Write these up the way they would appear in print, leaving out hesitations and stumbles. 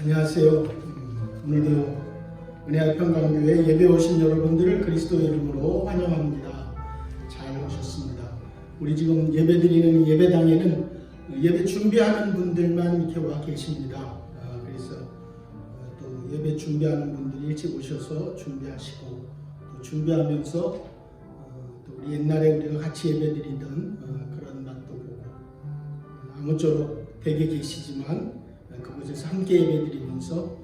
안녕하세요. 오늘도 은혜와 평강교회 예배 오신 여러분들을 그리스도의 이름으로 환영합니다. 잘 오셨습니다. 우리 지금 예배 드리는 예배당에는 예배 준비하는 분들만 이렇게 와 계십니다. 그래서 또 예배 준비하는 분들이 일찍 오셔서 준비하시고 또 준비하면서 또 우리 옛날에 우리가 같이 예배 드리던 그런 맛도 보고 아무쪼록 댁에 계시지만 그곳에서 함께 예배드리면서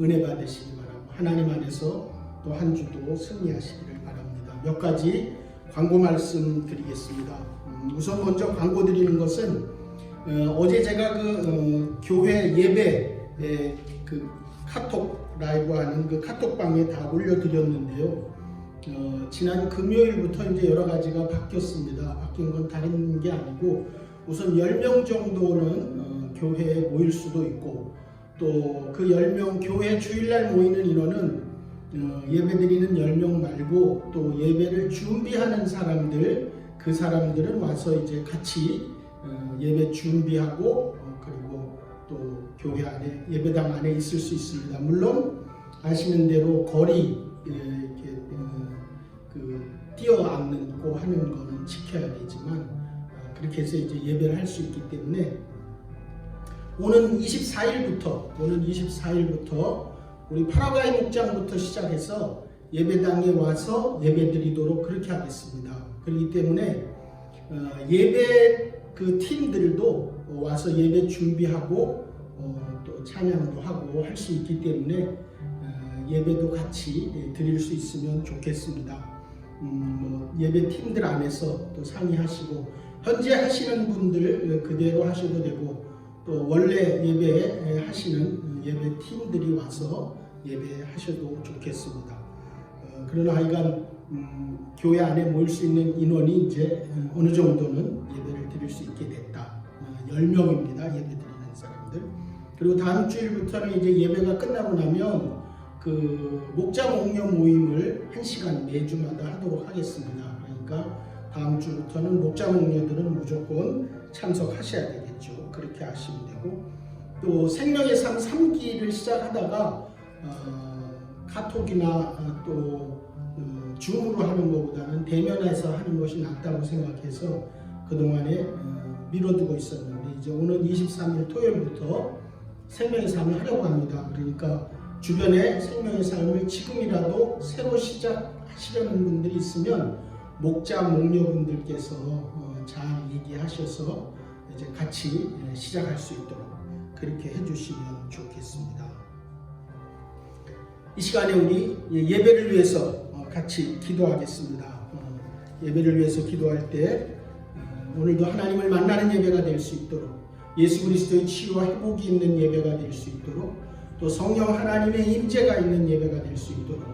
은혜 받으시기 바라고 하나님 안에서 또 한 주도 승리하시기를 바랍니다. 몇 가지 광고 말씀 드리겠습니다. 우선 먼저 광고 드리는 것은 어제 제가 교회 예배 카톡 라이브 하는 그 카톡방에 다 올려드렸는데요. 지난 금요일부터 이제 여러 가지가 바뀌었습니다. 바뀐 건 다른 게 아니고 우선 10명 정도는 교회에 모일 수도 있고 또 그 10명 교회 주일날 모이는 인원은 예배드리는 10명 말고 또 예배를 준비하는 사람들 그 사람들은 와서 이제 같이 예배 준비하고 그리고 또 교회 안에 예배당 안에 있을 수 있습니다. 물론 아시는 대로 거리 이렇게 뛰어앉고 하는 거는 지켜야 되지만 그렇게 해서 이제 예배를 할 수 있기 때문에 오는 24일부터 우리 파라과이 목장부터 시작해서 예배당에 와서 예배드리도록 그렇게 하겠습니다. 그렇기 때문에 예배 그 팀들도 와서 예배 준비하고 또 찬양도 하고 할 수 있기 때문에 예배도 같이 드릴 수 있으면 좋겠습니다. 예배 팀들 안에서 또 상의하시고 현재 하시는 분들 그대로 하셔도 되고 또 원래 예배 하시는 예배 팀들이 와서 예배하셔도 좋겠습니다. 그러나 하여간 교회 안에 모일 수 있는 인원이 이제 어느 정도는 예배를 드릴 수 있게 됐다. 10명입니다. 예배 드리는 사람들. 그리고 다음 주일부터는 이제 예배가 끝나고 나면 그 목자 목녀 모임을 1시간 매주마다 하도록 하겠습니다. 그러니까 다음 주부터는 목자 목녀들은 무조건 참석하셔야 되겠죠. 그렇게 하시면 되고 또 생명의 삶 3기를 시작하다가 카톡이나 또 줌으로 하는 것보다는 대면해서 하는 것이 낫다고 생각해서 그동안에 미뤄두고 있었는데 이제 오는 23일 토요일부터 생명의 삶을 하려고 합니다. 그러니까 주변에 생명의 삶을 지금이라도 새로 시작하시려는 분들이 있으면 목자 목녀분들께서 잘 얘기하셔서 이제 같이 시작할 수 있도록 그렇게 해주시면 좋겠습니다. 이 시간에 우리 예배를 위해서 같이 기도하겠습니다. 예배를 위해서 기도할 때 오늘도 하나님을 만나는 예배가 될 수 있도록 예수 그리스도의 치유와 회복이 있는 예배가 될 수 있도록 또 성령 하나님의 임재가 있는 예배가 될 수 있도록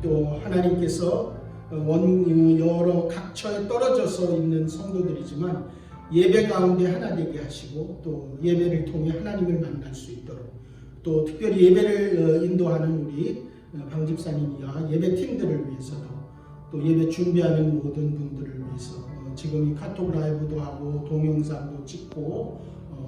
또 하나님께서 여러 각처에 떨어져서 있는 성도들이지만 예배 가운데 하나 되게 하시고 또 예배를 통해 하나님을 만날 수 있도록 또 특별히 예배를 인도하는 우리 방 집사님이와 예배팀들을 위해서도 또 예배 준비하는 모든 분들을 위해서 지금 이 카톡 라이브도 하고 동영상도 찍고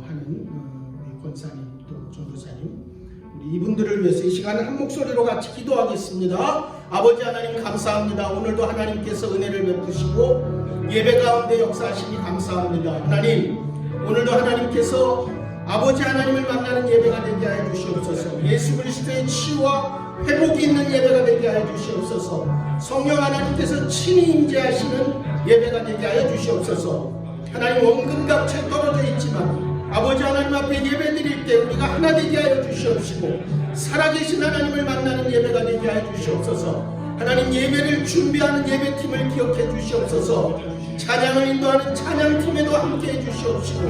하는 우리 권사님 또 전도사님 우리 이분들을 위해서 이 시간에 한 목소리로 같이 기도하겠습니다. 아버지 하나님 감사합니다. 오늘도 하나님께서 은혜를 베푸시고 예배 가운데 역사하시니 감사합니다. 하나님 오늘도 하나님께서 아버지 하나님을 만나는 예배가 되게 하여 주시옵소서. 예수 그리스도의 치유와 회복이 있는 예배가 되게 하여 주시옵소서. 성령 하나님께서 친히 임재하시는 예배가 되게 하여 주시옵소서. 하나님 원근각처에 떨어져 있지만 아버지 하나님 앞에 예배 드릴 때 우리가 하나 되게 하여 주시옵시고 살아계신 하나님을 만나는 예배가 되게 하여 주시옵소서. 하나님 예배를 준비하는 예배팀을 기억해 주시옵소서. 찬양을 인도하는 찬양팀에도 함께 해 주시옵시고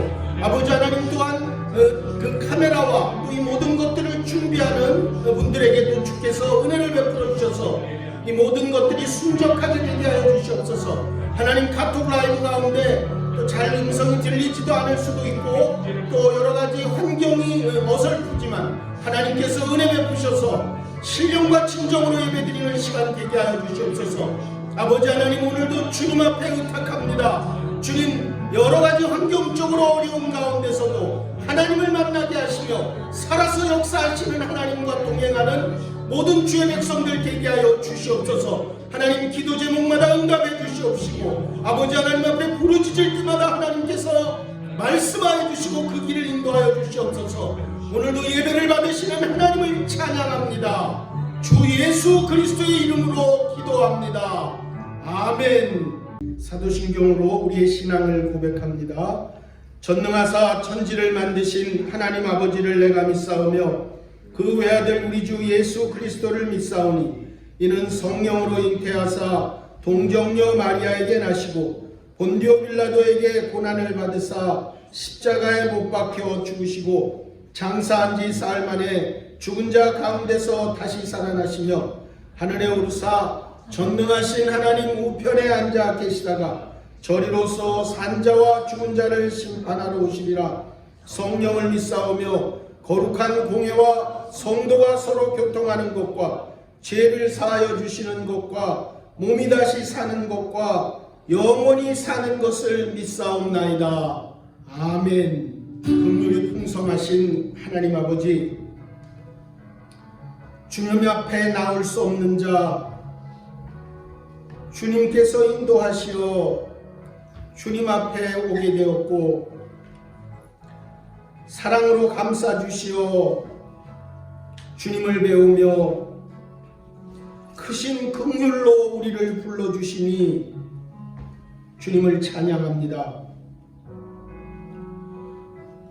아버지 하나님 또한 그 카메라와 또 이 모든 것들을 준비하는 분들에게도 주께서 은혜를 베풀어 주셔서 이 모든 것들이 순적하게 되게 하여 주시옵소서. 하나님 카톡 라이브 가운데 또 잘 음성이 들리지도 않을 수도 있고 또 여러 가지 환경이 어설프지만 하나님께서 은혜 베푸셔서 신령과 진정으로 예배드리는 시간 되게 하여 주시옵소서. 아버지 하나님 오늘도 주님 앞에 의탁합니다. 주님 여러 가지 환경적으로 어려운 가운데서도 하나님을 만나게 하시며 살아서 역사하시는 하나님과 동행하는 모든 주의 백성들 되게 하여 주시옵소서. 하나님, 기도 제목마다 응답해 주시옵시고 아버지 하나님 앞에 부르짖을 때마다 하나님께서 말씀하여 주시고 그 길을 인도하여 주시옵소서. 오늘도 예배를 받으시는 하나님을 찬양합니다. 주 예수 그리스도의 이름으로 기도합니다. 아멘. 사도신경으로 우리의 신앙을 고백합니다. 전능하사 천지를 만드신 하나님 아버지를 내가 믿사오며 그 외아들 우리 주 예수 그리스도를 믿사오니 이는 성령으로 잉태하사 동정녀 마리아에게 나시고 본디오 빌라도에게 고난을 받으사 십자가에 못 박혀 죽으시고 장사한 지 사흘 만에 죽은 자 가운데서 다시 살아나시며 하늘에 오르사 전능하신 하나님 우편에 앉아 계시다가 저리로서 산자와 죽은 자를 심판하러 오시리라. 성령을 믿사오며 거룩한 공회와 성도가 서로 교통하는 것과 죄를 사하여 주시는 것과 몸이 다시 사는 것과 영원히 사는 것을 믿사옵나이다. 아멘. 긍휼이 풍성하신 하나님 아버지, 주님 앞에 나올 수 없는 자 주님께서 인도하시어 주님 앞에 오게 되었고 사랑으로 감싸주시어 주님을 배우며 크신 긍휼로 우리를 불러주시니 주님을 찬양합니다.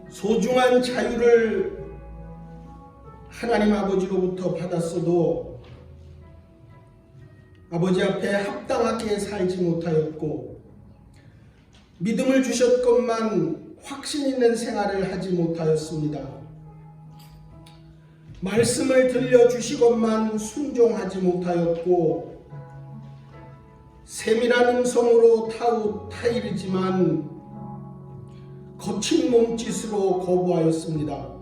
소중한 자유를 하나님 아버지로부터 받았어도 아버지 앞에 합당하게 살지 못하였고 믿음을 주셨건만 확신 있는 생활을 하지 못하였습니다. 말씀을 들려주시건만 순종하지 못하였고 세밀한 음성으로 타이르지만 거친 몸짓으로 거부하였습니다.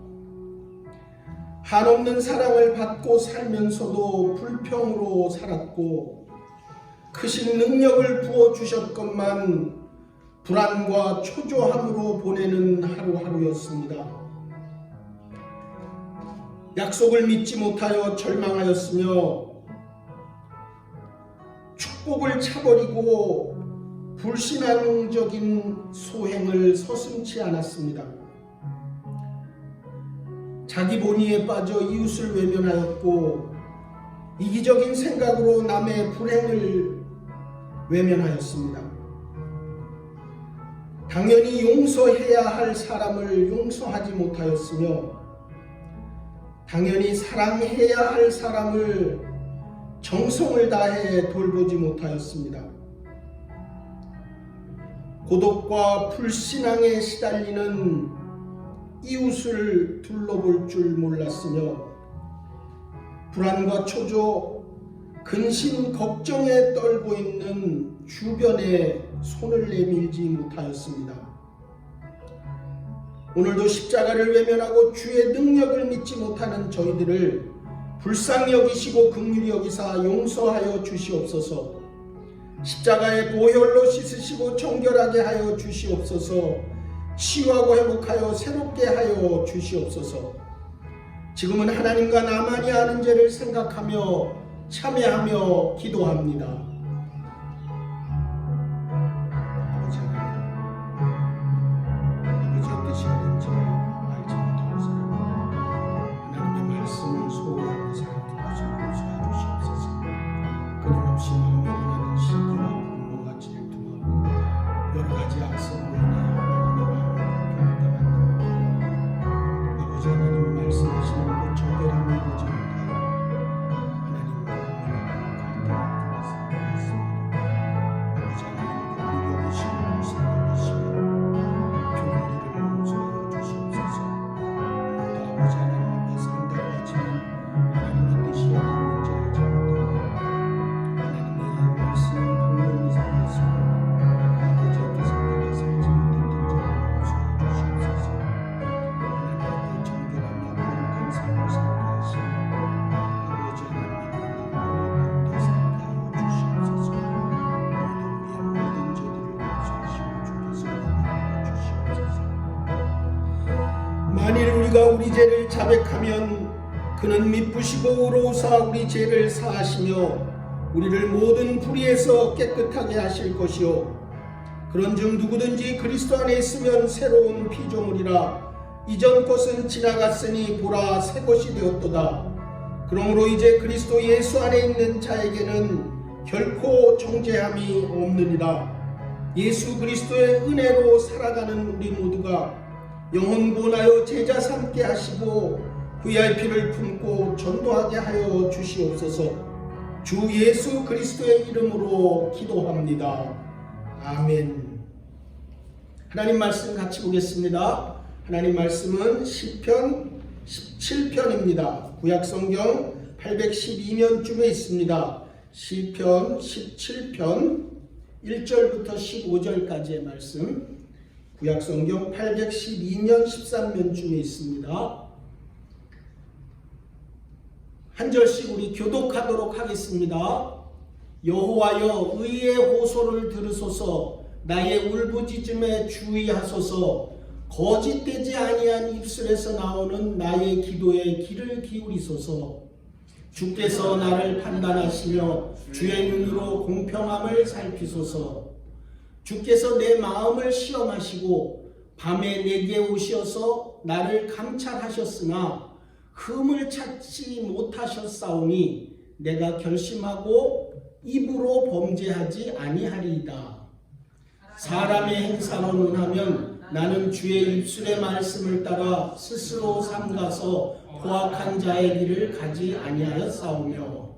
한없는 사랑을 받고 살면서도 불평으로 살았고 크신 능력을 부어주셨건만 불안과 초조함으로 보내는 하루하루였습니다. 약속을 믿지 못하여 절망하였으며 축복을 차버리고 불신앙적인 소행을 서슴지 않았습니다. 자기 본의에 빠져 이웃을 외면하였고 이기적인 생각으로 남의 불행을 외면하였습니다. 당연히 용서해야 할 사람을 용서하지 못하였으며 당연히 사랑해야 할 사람을 정성을 다해 돌보지 못하였습니다. 고독과 불신앙에 시달리는 이웃을 둘러볼 줄 몰랐으며 불안과 초조, 근심, 걱정에 떨고 있는 주변에 손을 내밀지 못하였습니다. 오늘도 십자가를 외면하고 주의 능력을 믿지 못하는 저희들을 불쌍히 여기시고 긍휼히 여기사 용서하여 주시옵소서. 십자가의 보혈로 씻으시고 정결하게 하여 주시옵소서. 치유하고 회복하여 새롭게 하여 주시옵소서. 지금은 하나님과 나만이 아는 죄를 생각하며 참회하며 기도합니다. 우리가 우리 죄를 자백하면 그는 미쁘시고 의로우사 우리 죄를 사하시며 우리를 모든 불의에서 깨끗하게 하실 것이요 그런즉 누구든지 그리스도 안에 있으면 새로운 피조물이라 이전 것은 지나갔으니 보라 새 것이 되었도다. 그러므로 이제 그리스도 예수 안에 있는 자에게는 결코 정죄함이 없느니라. 예수 그리스도의 은혜로 살아가는 우리 모두가 영혼 구원하여 제자 삼게 하시고 VIP를 품고 전도하게 하여 주시옵소서. 주 예수 그리스도의 이름으로 기도합니다. 아멘. 하나님 말씀 같이 보겠습니다. 하나님 말씀은 시편 17편입니다. 구약성경 812면쯤에 있습니다. 시편 17편 1절부터 15절까지의 말씀, 구약성경 812면 13면쯤에 있습니다. 한 절씩 우리 교독하도록 하겠습니다. 여호와여 의의 호소를 들으소서. 나의 울부짖음에 주의하소서. 거짓되지 아니한 입술에서 나오는 나의 기도에 귀를 기울이소서. 주께서 나를 판단하시며 주의 눈으로 공평함을 살피소서. 주께서 내 마음을 시험하시고 밤에 내게 오셔서 나를 감찰하셨으나 흠을 찾지 못하셨사오니 내가 결심하고 입으로 범죄하지 아니하리이다. 사람의 행사로 논하면 나는 주의 입술의 말씀을 따라 스스로 삼가서 포악한 자의 길을 가지 아니하였사오며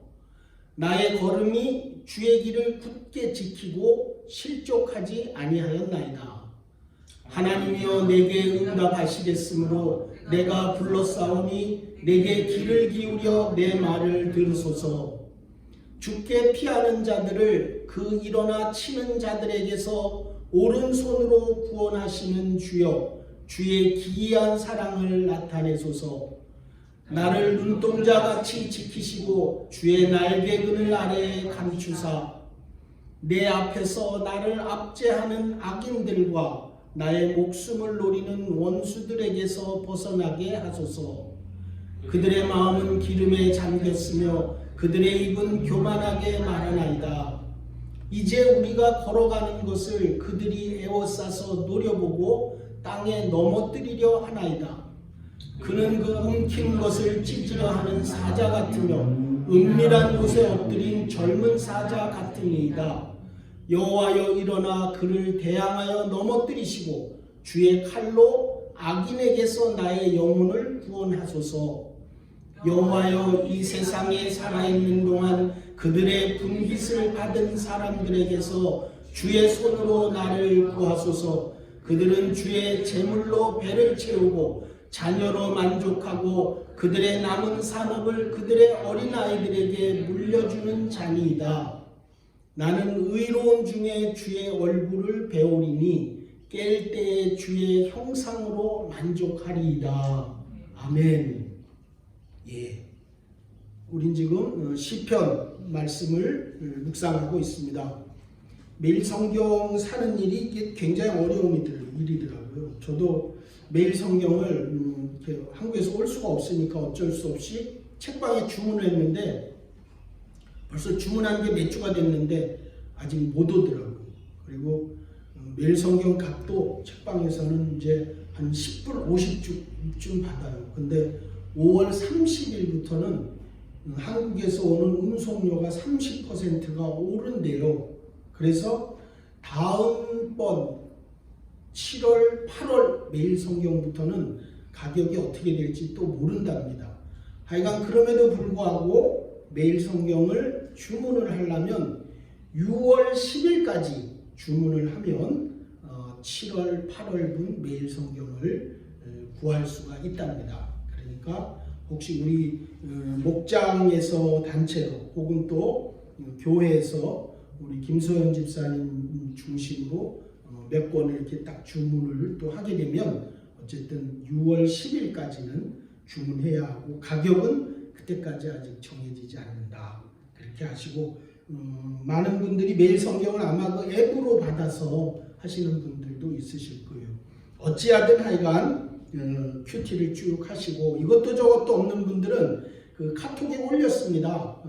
나의 걸음이 주의 길을 굳게 지키고 실족하지 아니하였나이다. 하나님이여 내게 응답하시겠으므로 내가 불렀사오니 내게 귀를 기울여 내 말을 들으소서. 주께 피하는 자들을 그 일어나 치는 자들에게서 오른손으로 구원하시는 주여 주의 기이한 사랑을 나타내소서. 나를 눈동자같이 지키시고 주의 날개그늘 아래에 감추사 내 앞에서 나를 압제하는 악인들과 나의 목숨을 노리는 원수들에게서 벗어나게 하소서. 그들의 마음은 기름에 잠겼으며 그들의 입은 교만하게 말하나이다. 이제 우리가 걸어가는 것을 그들이 에워싸서 노려보고 땅에 넘어뜨리려 하나이다. 그는 그 움킨 것을 찢으려 하는 사자 같으며 은밀한 곳에 엎드린 젊은 사자 같으니이다. 여호와여 일어나 그를 대항하여 넘어뜨리시고 주의 칼로 악인에게서 나의 영혼을 구원하소서. 여호와여 이 세상에 살아있는 동안 그들의 분깃을 받은 사람들에게서 주의 손으로 나를 구하소서. 그들은 주의 재물로 배를 채우고 자녀로 만족하고 그들의 남은 산업을 그들의 어린아이들에게 물려주는 자니이다. 나는 의로운 중에 주의 얼굴을 배우리니 깰 때에 주의 형상으로 만족하리이다. 아멘. 예, 우린 지금 시편 말씀을 묵상하고 있습니다. 매일 성경 사는 일이 굉장히 어려운 일이더라고요. 저도 매일 성경을 한국에서 올 수가 없으니까 어쩔 수 없이 책방에 주문을 했는데 벌써 주문한 게 몇 주가 됐는데 아직 못 오더라고요. 그리고 매일 성경 값도 책방에서는 이제 한 10불 50쯤 받아요. 근데 5월 30일부터는 한국에서 오는 운송료가 30%가 오른대요. 그래서 다음번 7월, 8월 매일 성경부터는 가격이 어떻게 될지 또 모른답니다. 하여간 그럼에도 불구하고 매일 성경을 주문을 하려면 6월 10일까지 주문을 하면 7월, 8월분 매일 성경을 구할 수가 있답니다. 그러니까 혹시 우리 목장에서 단체로 혹은 또 교회에서 우리 김소연 집사님 중심으로 몇 권을 이렇게 딱 주문을 또 하게 되면 어쨌든 6월 10일까지는 주문해야 하고 가격은 그때까지 아직 정해지지 않는다. 그렇게 하시고 많은 분들이 매일 성경을 아마 그 앱으로 받아서 하시는 분들도 있으실 거예요. 어찌하든 하여간 큐티를 쭉 하시고 이것도 저것도 없는 분들은 그 카톡에 올렸습니다.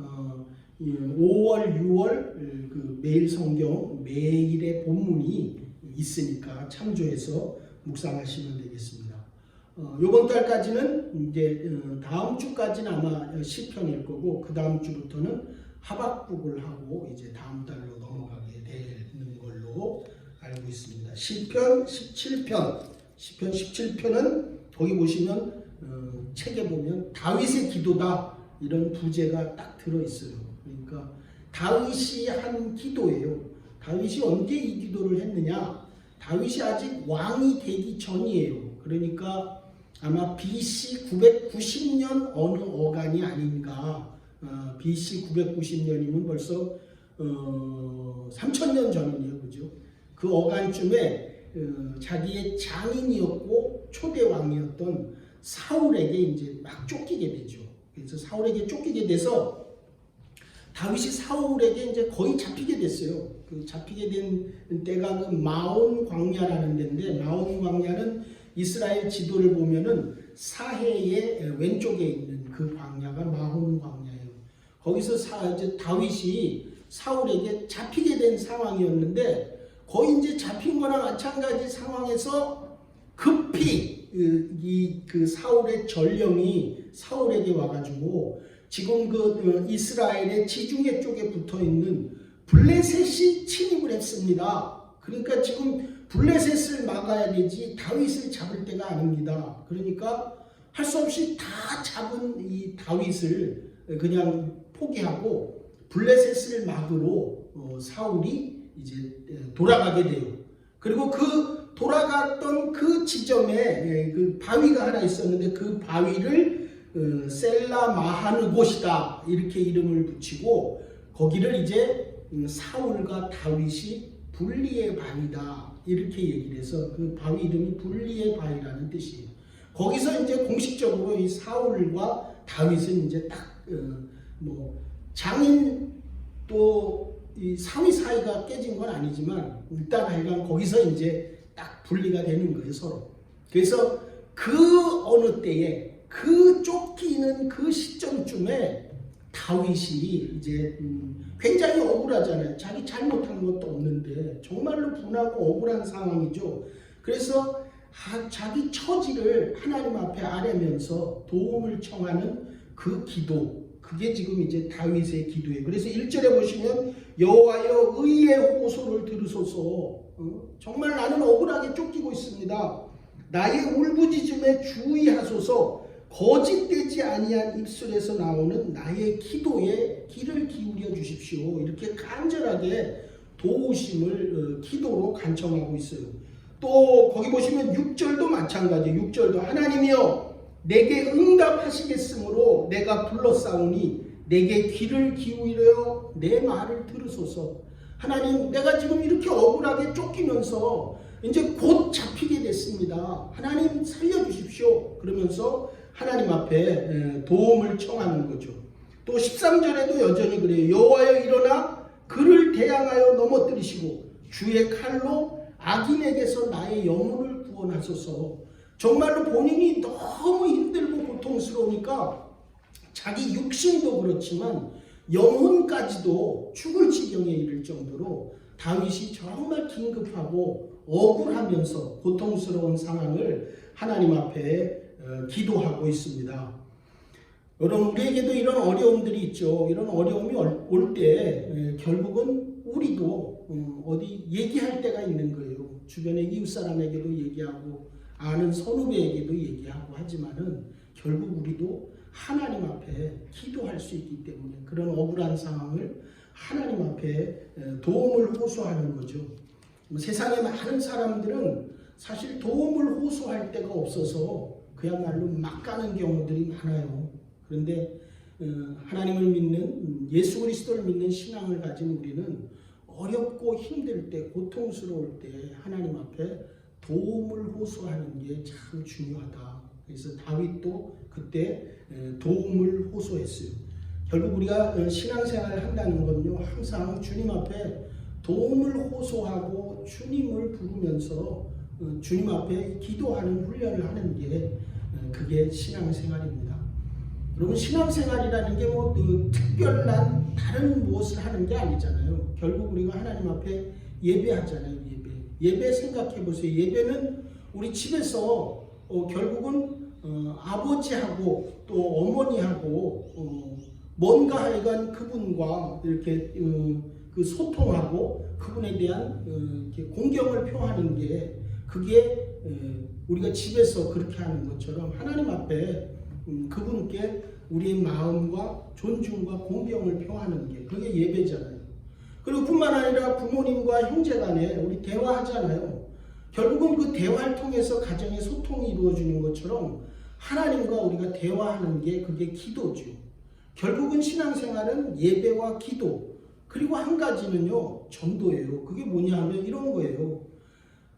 5월, 6월 그 매일 성경 매일의 본문이 있으니까 참조해서 묵상하시면 되겠습니다. 이번 달까지는 이제 다음 주까지는 아마 시편일 거고 그 다음 주부터는 하박국을 하고 이제 다음 달로 넘어가게 되는 걸로 알고 있습니다. 시편 17편은 거기 보시면 책에 보면 다윗의 기도다 이런 부제가 딱 들어있어요. 그러니까 다윗이 한 기도예요. 다윗이 언제 이 기도를 했느냐? 다윗이 아직 왕이 되기 전이에요. 그러니까 아마 BC 990년 어느 어간이 아닌가. BC 990년이면 벌써 3000년 전이네요. 그죠? 그 어간쯤에 자기의 장인이었고 초대 왕이었던 사울에게 이제 막 쫓기게 되죠. 그래서 사울에게 쫓기게 돼서 다윗이 사울에게 이제 거의 잡히게 됐어요. 그 잡히게 된 때가 그 마온 광야라는 데인데 마온 광야는 이스라엘 지도를 보면은 사해의 왼쪽에 있는 그 광야가 마온 광야예요. 거기서 이제 다윗이 사울에게 잡히게 된 상황이었는데 거의 이제 잡힌 거나 마찬가지 상황에서 급히 그 사울의 전령이 사울에게 와가지고 지금 그 이스라엘의 지중해 쪽에 붙어 있는 블레셋이 침입을 했습니다. 그러니까 지금 블레셋을 막아야 되지 다윗을 잡을 때가 아닙니다. 그러니까 할 수 없이 다 잡은 이 다윗을 그냥 포기하고 블레셋을 막으러 사울이 이제 돌아가게 돼요. 그리고 그 돌아갔던 그 지점에 그 바위가 하나 있었는데 그 바위를 셀라 마하느 곳이다 이렇게 이름을 붙이고 거기를 이제 사울과 다윗이 분리의 바위다 이렇게 얘기를 해서 그 바위 이름이 분리의 바위라는 뜻이에요. 거기서 이제 공식적으로 이 사울과 다윗은 이제 딱 뭐 장인 또 이 사위 사이가 깨진 건 아니지만 일단 하여간 거기서 이제 딱 분리가 되는 거예요 서로. 그래서 그 어느 때에 그 쫓기는 그 시점쯤에 다윗이 이제 굉장히 억울하잖아요. 자기 잘못한 것도 없는데 정말로 분하고 억울한 상황이죠. 그래서 자기 처지를 하나님 앞에 아뢰면서 도움을 청하는 그 기도, 그게 지금 이제 다윗의 기도예요. 그래서 1절에 보시면 여호와여 의의 호소를 들으소서. 정말 나는 억울하게 쫓기고 있습니다. 나의 울부짖음에 주의하소서. 거짓되지 아니한 입술에서 나오는 나의 기도에 귀를 기울여 주십시오. 이렇게 간절하게 도우심을 기도로 간청하고 있어요. 또 거기 보시면 6절도 마찬가지예요. 6절도 하나님이여 내게 응답하시겠으므로 내가 불렀사오니 내게 귀를 기울여 내 말을 들으소서. 하나님, 내가 지금 이렇게 억울하게 쫓기면서 이제 곧 잡히게 됐습니다. 하나님 살려주십시오. 그러면서 하나님 앞에 도움을 청하는 거죠. 또 13절에도 여전히 그래요. 여호와여 일어나 그를 대항하여 넘어뜨리시고 주의 칼로 악인에게서 나의 영혼을 구원하소서. 정말로 본인이 너무 힘들고 고통스러우니까 자기 육신도 그렇지만 영혼까지도 죽을 지경에 이를 정도로 다윗이 정말 긴급하고 억울하면서 고통스러운 상황을 하나님 앞에 기도하고 있습니다. 여러분, 우리에게도 이런 어려움들이 있죠. 이런 어려움이 올 때 결국은 우리도 어디 얘기할 때가 있는 거예요. 주변의 이웃 사람에게도 얘기하고 아는 선후배에게도 얘기하고 하지만은 결국 우리도 하나님 앞에 기도할 수 있기 때문에 그런 억울한 상황을 하나님 앞에 도움을 호소하는 거죠. 세상에 많은 사람들은 사실 도움을 호소할 데가 없어서 그야말로 막 가는 경우들이 많아요. 그런데 하나님을 믿는 예수 그리스도를 믿는 신앙을 가진 우리는 어렵고 힘들 때 고통스러울 때 하나님 앞에 도움을 호소하는 게 참 중요하다. 그래서 다윗도 그때 도움을 호소했어요. 결국 우리가 신앙생활을 한다는 건요, 항상 주님 앞에 도움을 호소하고 주님을 부르면서 주님 앞에 기도하는 훈련을 하는 게 그게 신앙생활입니다. 여러분, 신앙생활이라는 게 뭐 특별한 다른 무엇을 하는 게 아니잖아요. 결국 우리가 하나님 앞에 예배하잖아요. 예배 생각해 보세요. 예배는 우리 집에서 결국은 아버지하고 또 어머니하고 뭔가 하여간 그분과 이렇게 그 소통하고 그분에 대한 이렇게 공경을 표하는 게 그게 우리가 집에서 그렇게 하는 것처럼 하나님 앞에 그분께 우리의 마음과 존중과 공경을 표하는 게 그게 예배잖아요. 그리고 뿐만 아니라 부모님과 형제간에 우리 대화하잖아요. 결국은 그 대화를 통해서 가정의 소통이 이루어지는 것처럼 하나님과 우리가 대화하는 게 그게 기도죠. 결국은 신앙생활은 예배와 기도, 그리고 한 가지는요, 전도예요. 그게 뭐냐 하면 이런 거예요.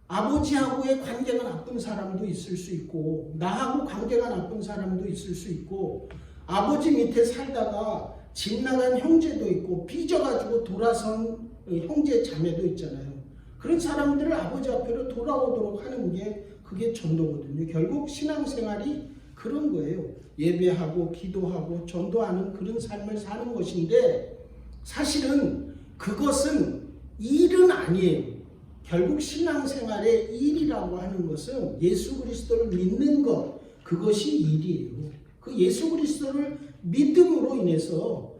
아버지하고의 관계가 나쁜 사람도 있을 수 있고, 나하고 관계가 나쁜 사람도 있을 수 있고, 아버지 밑에 살다가 집 나간 형제도 있고, 삐져가지고 돌아선 형제 자매도 있잖아요. 그런 사람들을 아버지 앞으로 돌아오도록 하는 게 그게 전도거든요. 결국 신앙생활이 그런 거예요. 예배하고 기도하고 전도하는 그런 삶을 사는 것인데, 사실은 그것은 일은 아니에요. 결국 신앙생활의 일이라고 하는 것은 예수 그리스도를 믿는 것, 그것이 일이에요. 그 예수 그리스도를 믿음으로 인해서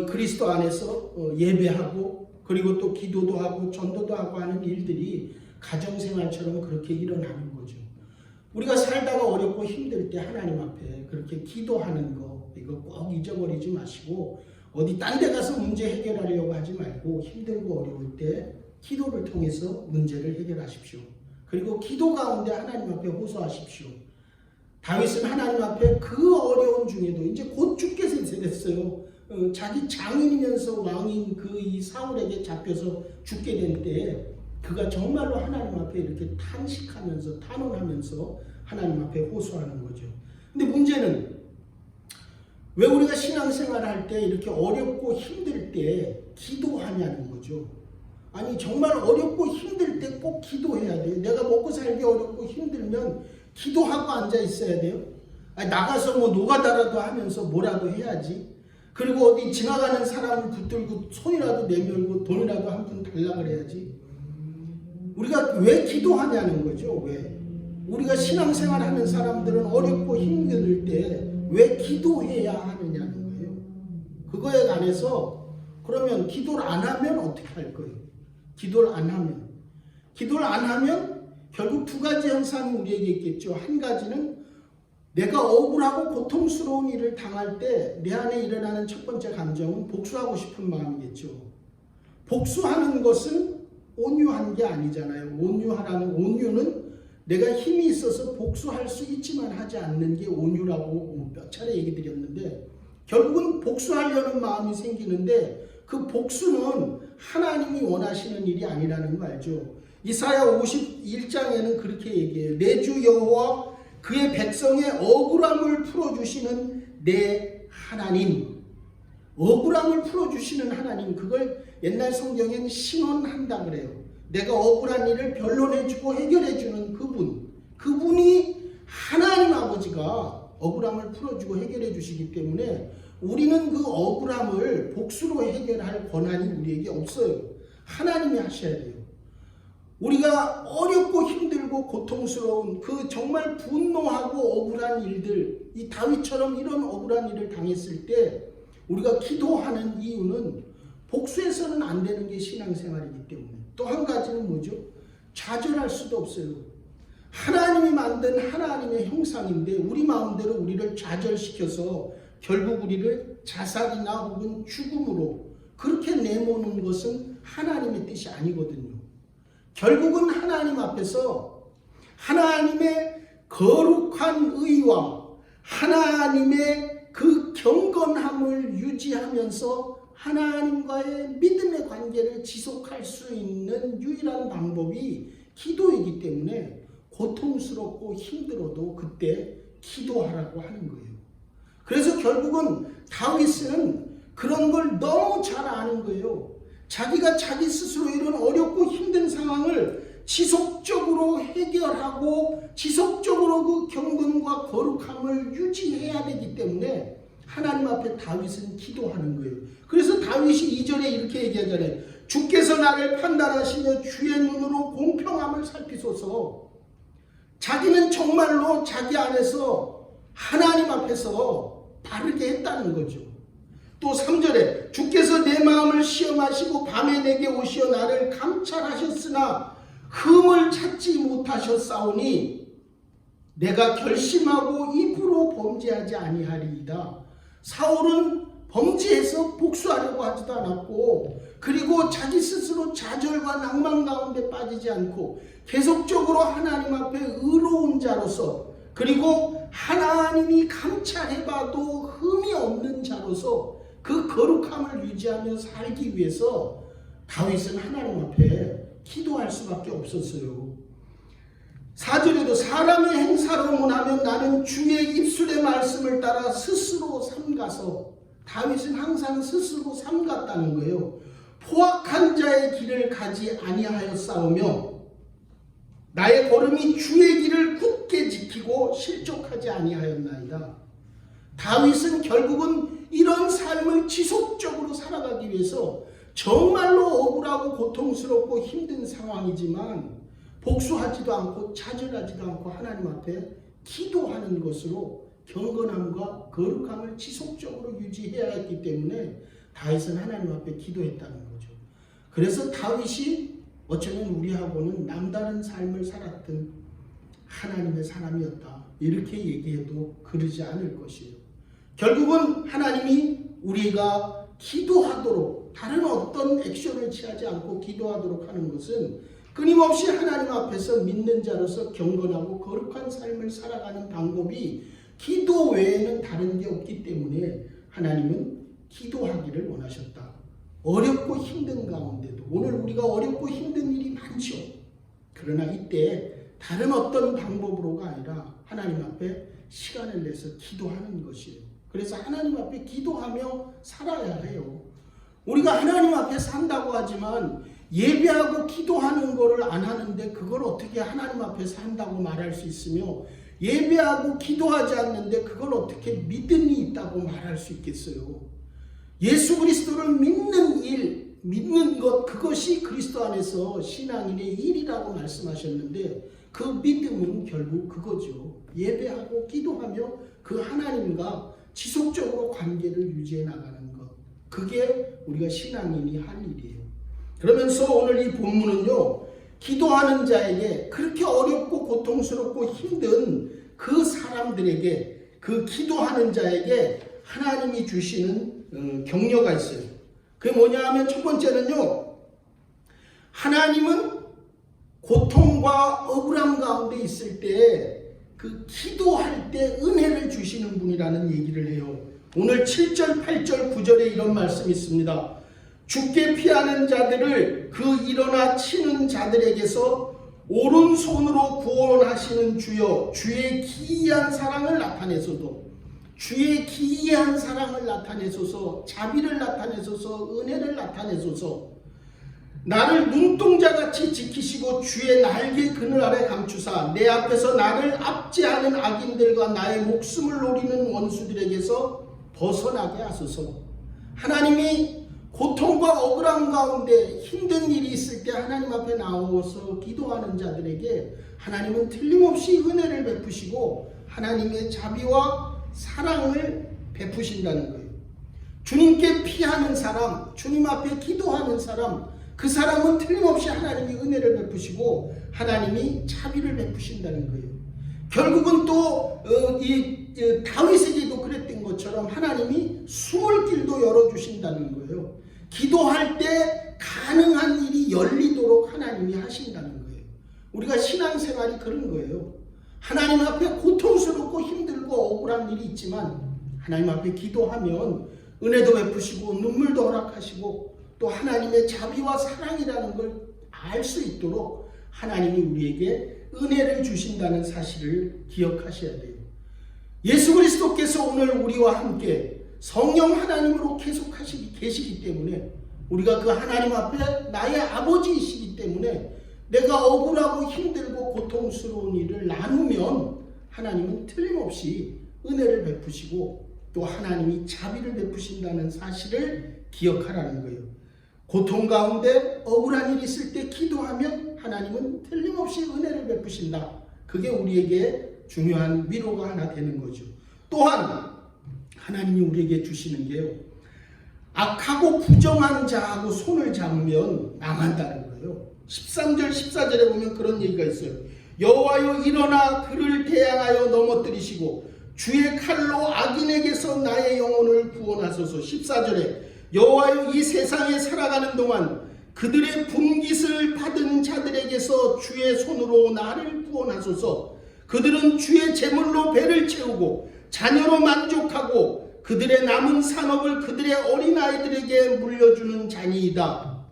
그리스도 안에서 예배하고, 그리고 또 기도도 하고 전도도 하고 하는 일들이 가정생활처럼 그렇게 일어나는 거죠. 우리가 살다가 어렵고 힘들 때 하나님 앞에 그렇게 기도하는 거, 이거 꼭 잊어버리지 마시고, 어디 딴 데 가서 문제 해결하려고 하지 말고, 힘들고 어려울 때 기도를 통해서 문제를 해결하십시오. 그리고 기도 가운데 하나님 앞에 호소하십시오. 다윗은 하나님 앞에 그 어려운 중에도 이제 곧 죽게 됐어요. 자기 장인이면서 왕인 이 사울에게 잡혀서 죽게 된 때에 그가 정말로 하나님 앞에 이렇게 탄식하면서 탄원하면서 하나님 앞에 호소하는 거죠. 근데 문제는 왜 우리가 신앙생활을 할 때 이렇게 어렵고 힘들 때 기도하냐는 거죠. 아니, 정말 어렵고 힘들 때 꼭 기도해야 돼요. 내가 먹고 살기 어렵고 힘들면 기도하고 앉아 있어야 돼요. 아니, 나가서 뭐 노가다라도 하면서 뭐라도 해야지. 그리고 어디 지나가는 사람을 붙들고 손이라도 내밀고 돈이라도 한 푼 달라 그래야지. 우리가 왜 기도하냐는 거죠. 왜? 우리가 신앙생활 하는 사람들은 어렵고 힘들 때 왜 기도해야 하느냐는 거예요. 그거에 관해서 그러면 기도를 안 하면 어떻게 할 거예요? 기도를 안 하면 결국 두 가지 현상이 우리에게 있겠죠. 한 가지는 내가 억울하고 고통스러운 일을 당할 때 내 안에 일어나는 첫 번째 감정은 복수하고 싶은 마음이겠죠. 복수하는 것은 온유한 게 아니잖아요. 온유는 내가 힘이 있어서 복수할 수 있지만 하지 않는 게 온유라고 몇 차례 얘기 드렸는데, 결국은 복수하려는 마음이 생기는데 그 복수는 하나님이 원하시는 일이 아니라는 거 알죠? 이사야 51장에는 그렇게 얘기해요. 내 주 여호와 그의 백성의 억울함을 풀어주시는 내 하나님. 억울함을 풀어주시는 하나님, 그걸 옛날 성경엔 신원한다 그래요. 내가 억울한 일을 변론해주고 해결해주는 그분이 하나님 아버지가 억울함을 풀어주고 해결해주시기 때문에 우리는 그 억울함을 복수로 해결할 권한이 우리에게 없어요. 하나님이 하셔야 돼요. 우리가 어렵고 힘들고 고통스러운 그 정말 분노하고 억울한 일들, 이 다윗처럼 이런 억울한 일을 당했을 때 우리가 기도하는 이유는 복수해서는 안 되는 게 신앙생활이기 때문에. 또 한 가지는 뭐죠? 좌절할 수도 없어요. 하나님이 만든 하나님의 형상인데 우리 마음대로 우리를 좌절시켜서 결국 우리를 자살이나 혹은 죽음으로 그렇게 내모는 것은 하나님의 뜻이 아니거든요. 결국은 하나님 앞에서 하나님의 거룩한 의와 하나님의 그 경건함을 유지하면서 하나님과의 믿음의 관계를 지속할 수 있는 유일한 방법이 기도이기 때문에 고통스럽고 힘들어도 그때 기도하라고 하는 거예요. 그래서 결국은 다윗은 그런 걸 너무 잘 아는 거예요. 자기가 자기 스스로 이런 어렵고 힘든 상황을 지속적으로 해결하고 지속적으로 그 경건과 거룩함을 유지해야 되기 때문에 하나님 앞에 다윗은 기도하는 거예요. 그래서 다윗이 2절에 이렇게 얘기하잖아요. 주께서 나를 판단하시며 주의 눈으로 공평함을 살피소서. 자기는 정말로 자기 안에서 하나님 앞에서 바르게 했다는 거죠. 또 3절에 주께서 내 마음을 시험하시고 밤에 내게 오시어 나를 감찰하셨으나 흠을 찾지 못하셨사오니 내가 결심하고 입으로 범죄하지 아니하리이다. 사울은 범죄해서 복수하려고 하지도 않았고, 그리고 자기 스스로 좌절과 낭만 가운데 빠지지 않고 계속적으로 하나님 앞에 의로운 자로서, 그리고 하나님이 감찰해봐도 흠이 없는 자로서 그 거룩함을 유지하며 살기 위해서 다윗은 하나님 앞에 기도할 수밖에 없었어요. 4절에도 사람의 행사로 문하면 나는 주의 입술의 말씀을 따라 스스로 삼가서, 다윗은 항상 스스로 삼갔다는 거예요. 포악한 자의 길을 가지 아니하였사오며 나의 걸음이 주의 길을 굳게 지키고 실족하지 아니하였나이다. 다윗은 결국은 이런 삶을 지속적으로 살아가기 위해서 정말로 억울하고 고통스럽고 힘든 상황이지만 복수하지도 않고 좌절하지도 않고 하나님 앞에 기도하는 것으로 경건함과 거룩함을 지속적으로 유지해야 했기 때문에 다윗은 하나님 앞에 기도했다는 거죠. 그래서 다윗이 어쩌면 우리하고는 남다른 삶을 살았던 하나님의 사람이었다, 이렇게 얘기해도 그러지 않을 것이에요. 결국은 하나님이 우리가 기도하도록, 다른 어떤 액션을 취하지 않고 기도하도록 하는 것은 끊임없이 하나님 앞에서 믿는 자로서 경건하고 거룩한 삶을 살아가는 방법이 기도 외에는 다른 게 없기 때문에 하나님은 기도하기를 원하셨다. 어렵고 힘든 가운데도, 오늘 우리가 어렵고 힘든 일이 많죠. 그러나 이때 다른 어떤 방법으로가 아니라 하나님 앞에 시간을 내서 기도하는 것이에요. 그래서 하나님 앞에 기도하며 살아야 해요. 우리가 하나님 앞에 산다고 하지만 예배하고 기도하는 것을 안 하는데 그걸 어떻게 하나님 앞에 산다고 말할 수 있으며, 예배하고 기도하지 않는데 그걸 어떻게 믿음이 있다고 말할 수 있겠어요? 예수 그리스도를 믿는 일, 믿는 것, 그것이 그리스도 안에서 신앙인의 일이라고 말씀하셨는데 그 믿음은 결국 그거죠. 예배하고 기도하며 그 하나님과 지속적으로 관계를 유지해 나가는 것, 그게 우리가 신앙인이 할 일이에요. 그러면서 오늘 이 본문은요, 기도하는 자에게, 그렇게 어렵고 고통스럽고 힘든 그 사람들에게, 그 기도하는 자에게 하나님이 주시는 격려가 있어요. 그게 뭐냐 하면 첫 번째는요, 하나님은 고통과 억울함 가운데 있을 때 그 기도할 때 은혜를 주시는 분이라는 얘기를 해요. 오늘 7절, 8절, 9절에 이런 말씀이 있습니다. 죽게 피하는 자들을 그 일어나 치는 자들에게서 오른손으로 구원하시는 주여, 주의 기이한 사랑을 나타내소서, 주의 기이한 사랑을 나타내소서, 자비를 나타내소서, 은혜를 나타내소서. 나를 눈동자같이 지키시고 주의 날개 그늘 아래 감추사 내 앞에서 나를 압제하는 악인들과 나의 목숨을 노리는 원수들에게서 벗어나게 하소서. 하나님이 고통과 억울함 가운데 힘든 일이 있을 때 하나님 앞에 나와서 기도하는 자들에게 하나님은 틀림없이 은혜를 베푸시고 하나님의 자비와 사랑을 베푸신다는 거예요. 주님께 피하는 사람, 주님 앞에 기도하는 사람, 그 사람은 틀림없이 하나님이 은혜를 베푸시고 하나님이 자비를 베푸신다는 거예요. 결국은 또 다윗에게도 그랬던 것처럼 하나님이 숨을 길도 열어주신다는 거예요. 기도할 때 가능한 일이 열리도록 하나님이 하신다는 거예요. 우리가 신앙생활이 그런 거예요. 하나님 앞에 고통스럽고 힘들고 억울한 일이 있지만 하나님 앞에 기도하면 은혜도 베푸시고 눈물도 허락하시고 또 하나님의 자비와 사랑이라는 걸 알 수 있도록 하나님이 우리에게 은혜를 주신다는 사실을 기억하셔야 돼요. 예수 그리스도께서 오늘 우리와 함께 성령 하나님으로 계시기 때문에 우리가 그 하나님 앞에 나의 아버지이시기 때문에 내가 억울하고 힘들고 고통스러운 일을 나누면 하나님은 틀림없이 은혜를 베푸시고 또 하나님이 자비를 베푸신다는 사실을 기억하라는 거예요. 고통 가운데 억울한 일이 있을 때 기도하면 하나님은 틀림없이 은혜를 베푸신다. 그게 우리에게 중요한 위로가 하나 되는 거죠. 또한 하나님이 우리에게 주시는 게요, 악하고 부정한 자하고 손을 잡으면 망한다는 거예요. 13절 14절에 보면 그런 얘기가 있어요. 여호와여 일어나 그를 대항하여 넘어뜨리시고 주의 칼로 악인에게서 나의 영혼을 구원하소서. 14절에 여호와여 이 세상에 살아가는 동안 그들의 분깃을 받은 자들에게서 주의 손으로 나를 구원하소서. 그들은 주의 재물로 배를 채우고 자녀로 만족하고 그들의 남은 산업을 그들의 어린아이들에게 물려주는 자니이다.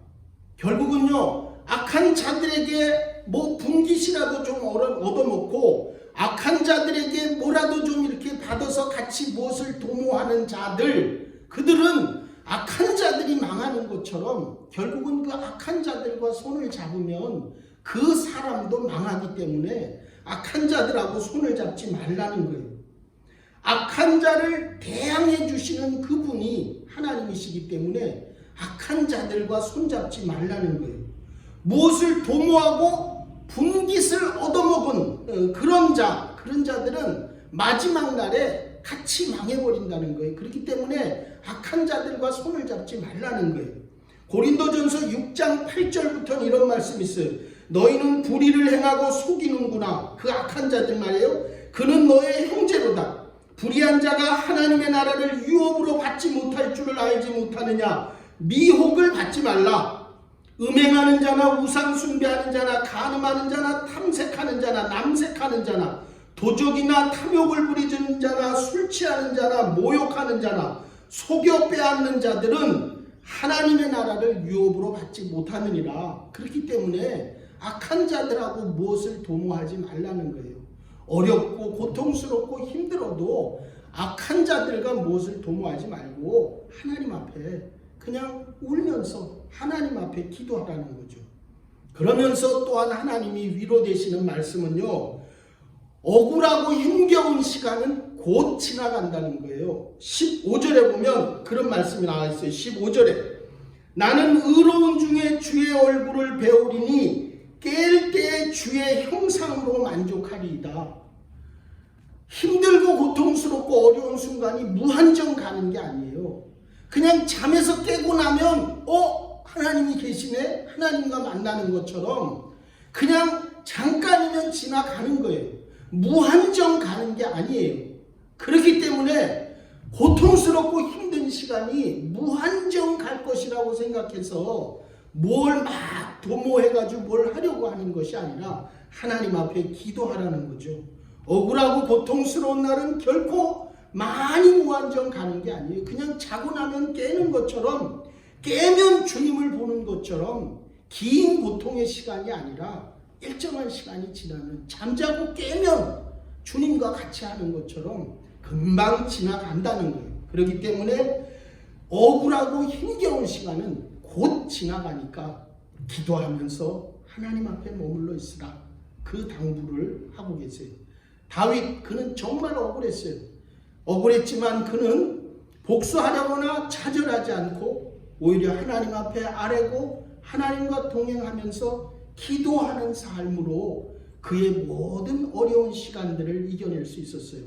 결국은요, 악한 자들에게 뭐 분깃이라도 좀 얻어먹고 악한 자들에게 뭐라도 좀 이렇게 받아서 같이 무엇을 도모하는 자들, 그들은 악한 자들이 망하는 것처럼 결국은 그 악한 자들과 손을 잡으면 그 사람도 망하기 때문에 악한 자들하고 손을 잡지 말라는 거예요. 악한 자를 대항해 주시는 그분이 하나님이시기 때문에 악한 자들과 손잡지 말라는 거예요. 무엇을 도모하고 분깃을 얻어먹은 그런 자들은 마지막 날에 같이 망해버린다는 거예요. 그렇기 때문에 악한 자들과 손을 잡지 말라는 거예요. 고린도전서 6장 8절부터는 이런 말씀이 있어요. 너희는 불의를 행하고 속이는구나. 그 악한 자들 말이에요. 그는 너의 형제로다. 불의한 자가 하나님의 나라를 유업으로 받지 못할 줄을 알지 못하느냐. 미혹을 받지 말라. 음행하는 자나 우상 숭배하는 자나 간음하는 자나 탐색하는 자나 남색하는 자나 도적이나 탐욕을 부리는 자나 술 취하는 자나 모욕하는 자나 속여 빼앗는 자들은 하나님의 나라를 유업으로 받지 못하느니라. 그렇기 때문에 악한 자들하고 무엇을 도모하지 말라는 거예요. 어렵고 고통스럽고 힘들어도 악한 자들과 무엇을 도모하지 말고 하나님 앞에 그냥 울면서 하나님 앞에 기도하라는 거죠. 그러면서 또한 하나님이 위로되시는 말씀은요, 억울하고 힘겨운 시간은 곧 지나간다는 거예요. 15절에 보면 그런 말씀이 나와 있어요. 15절에 나는 의로운 중에 주의 얼굴을 배우리니 깰 때 주의 형상으로 만족하리이다. 힘들고 고통스럽고 어려운 순간이 무한정 가는 게 아니에요. 그냥 잠에서 깨고 나면 하나님이 계시네? 하나님과 만나는 것처럼 그냥 잠깐이면 지나가는 거예요. 무한정 가는 게 아니에요. 그렇기 때문에 고통스럽고 힘든 시간이 무한정 갈 것이라고 생각해서 뭘 막 도모해가지고 뭘 하려고 하는 것이 아니라 하나님 앞에 기도하라는 거죠. 억울하고 고통스러운 날은 결코 많이 무한정 가는 게 아니에요. 그냥 자고 나면 깨는 것처럼, 깨면 주님을 보는 것처럼 긴 고통의 시간이 아니라 일정한 시간이 지나면, 잠자고 깨면 주님과 같이 하는 것처럼 금방 지나간다는 거예요. 그렇기 때문에 억울하고 힘겨운 시간은 곧 지나가니까 기도하면서 하나님 앞에 머물러 있으라. 그 당부를 하고 계세요. 다윗, 그는 정말 억울했어요. 억울했지만 그는 복수하려거나 차별하지 않고 오히려 하나님 앞에 아뢰고 하나님과 동행하면서 기도하는 삶으로 그의 모든 어려운 시간들을 이겨낼 수 있었어요.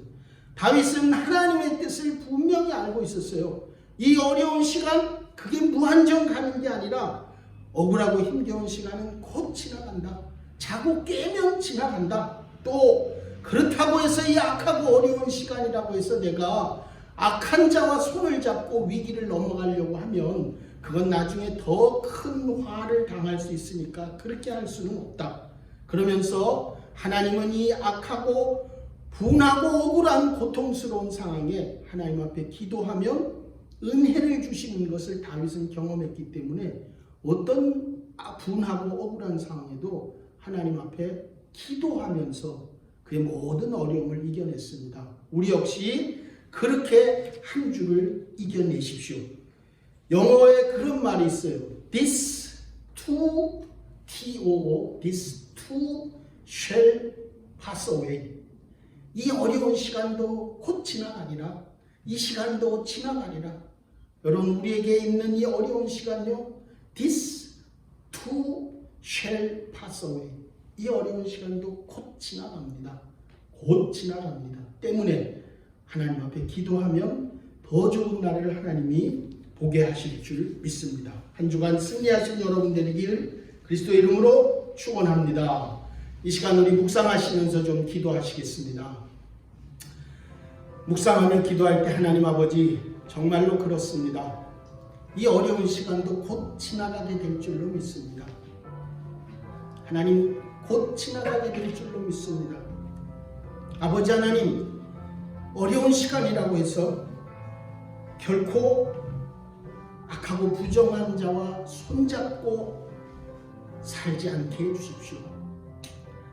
다윗은 하나님의 뜻을 분명히 알고 있었어요. 이 어려운 시간, 그게 무한정 가는 게 아니라 억울하고 힘겨운 시간은 곧 지나간다. 자고 깨면 지나간다. 또 그렇다고 해서 이 악하고 어려운 시간이라고 해서 내가 악한 자와 손을 잡고 위기를 넘어가려고 하면 그건 나중에 더 큰 화를 당할 수 있으니까 그렇게 할 수는 없다. 그러면서 하나님은 이 악하고 분하고 억울한 고통스러운 상황에 하나님 앞에 기도하면 은혜를 주시는 것을 다윗은 경험했기 때문에 어떤 분하고 억울한 상황에도 하나님 앞에 기도하면서 그의 모든 어려움을 이겨냈습니다. 우리 역시 그렇게 한 주를 이겨내십시오. 영어에 그런 말이 있어요. This too TOO, this too shall pass away. 이 어려운 시간도 곧 지나가리라. 이 시간도 지나가리라. 여러분, 우리에게 있는 이 어려운 시간요, this too shall pass away. 이 어려운 시간도 곧 지나갑니다. 곧 지나갑니다. 때문에 하나님 앞에 기도하면 더 좋은 날을 하나님이 보게 하실 줄 믿습니다. 한 주간 승리하신 여러분 되길 그리스도의 이름으로 축원합니다. 이 시간 우리 묵상하시면서 좀 기도하시겠습니다. 묵상하며 기도할 때 하나님 아버지, 정말로 그렇습니다. 이 어려운 시간도 곧 지나가게 될 줄로 믿습니다. 하나님, 곧 지나가게 될 줄로 믿습니다. 아버지 하나님, 어려운 시간이라고 해서 결코 악하고 부정한 자와 손잡고 살지 않게 해주십시오.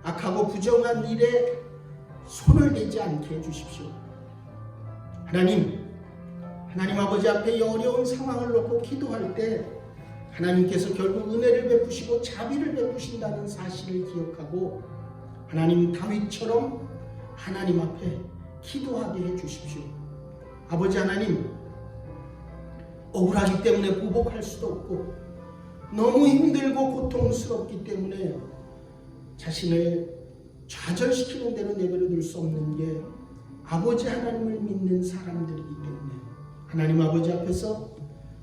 악하고 부정한 일에 손을 대지 않게 해주십시오. 하나님 아버지 앞에 이 어려운 상황을 놓고 기도할 때 하나님께서 결국 은혜를 베푸시고 자비를 베푸신다는 사실을 기억하고 하나님 다윗처럼 하나님 앞에 기도하게 해주십시오. 아버지 하나님, 억울하기 때문에 보복할 수도 없고 너무 힘들고 고통스럽기 때문에 자신을 좌절시키는 대로 내버려 둘 수 없는 게 아버지 하나님을 믿는 사람들이기 때문에 하나님 아버지 앞에서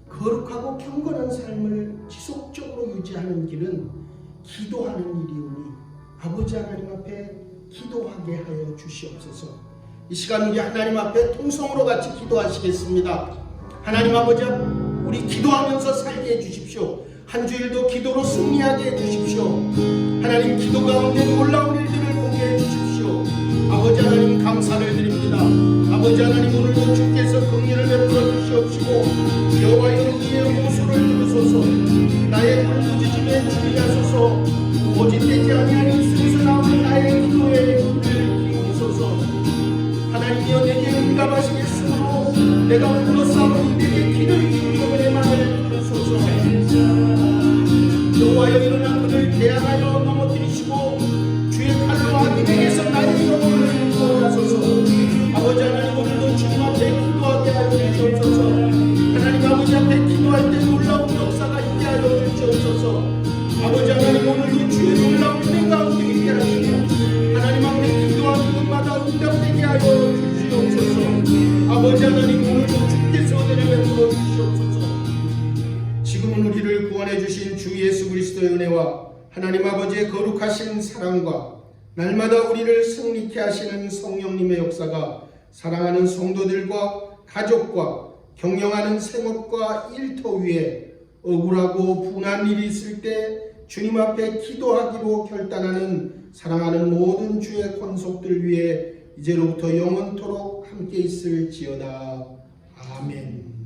거룩하고 경건한 삶을 지속적으로 유지하는 길은 기도하는 일이오니 아버지 하나님 앞에 기도하게 하여 주시옵소서. 이 시간 우리 하나님 앞에 통성으로 같이 기도하시겠습니다. 하나님 아버지, 우리 기도하면서 살게 해주십시오. 한 주일도 기도로 승리하게 해주십시오. 하나님, 기도 가운데 놀라운 일들을 보게 해주십시오. 아버지 하나님, 감사를 드립니다. 아버지 하나님, 오늘도 주께서 긍휼을 베풀어 주시옵시고 여호와의 이름의 호소를 들으소서. 나의 부르짖음에 주의하소서. 거짓되지 아니한 입술에서 나오는 나의 기도에 귀를 기울이소서. 하나님이여, 내게 응답하시겠으므로 내가 불러싸우니 내게 귀를 기울이고 내 말을 들으소서. 여호와여, 일어나 그를 대항하여 넘어뜨리시고 주의 칼로 악인에게서 나의 영혼을 구원하소서. 아버지 하나님, 오늘도 주님 앞에 기도하게 하여 주시옵소서. 하나님 아버지 앞에 기도할 때 놀라운 역사가 있게 하여 주시옵소서. 아버지 하나님, 오늘도 주의 놀라운 은혜 가운데 있게 하시고 하나님 앞에 기도하는 것마다 응답되게 하여 주시옵소서. 아버지 하나님, 오늘도 주께서 은혜를 베풀어 주시옵소서. 지금은 우리를 구원해 주신 주 예수 그리스도의 은혜와 하나님 아버지의 거룩하신 사랑과 날마다 우리를 승리케 하시는 성령님의 역사가 사랑하는 성도들과 가족과 경영하는 생업과 일터 위에 억울하고 분한 일이 있을 때 주님 앞에 기도하기로 결단하는 사랑하는 모든 주의 권속들 위에 이제로부터 영원토록 함께 있을지어다. 아멘.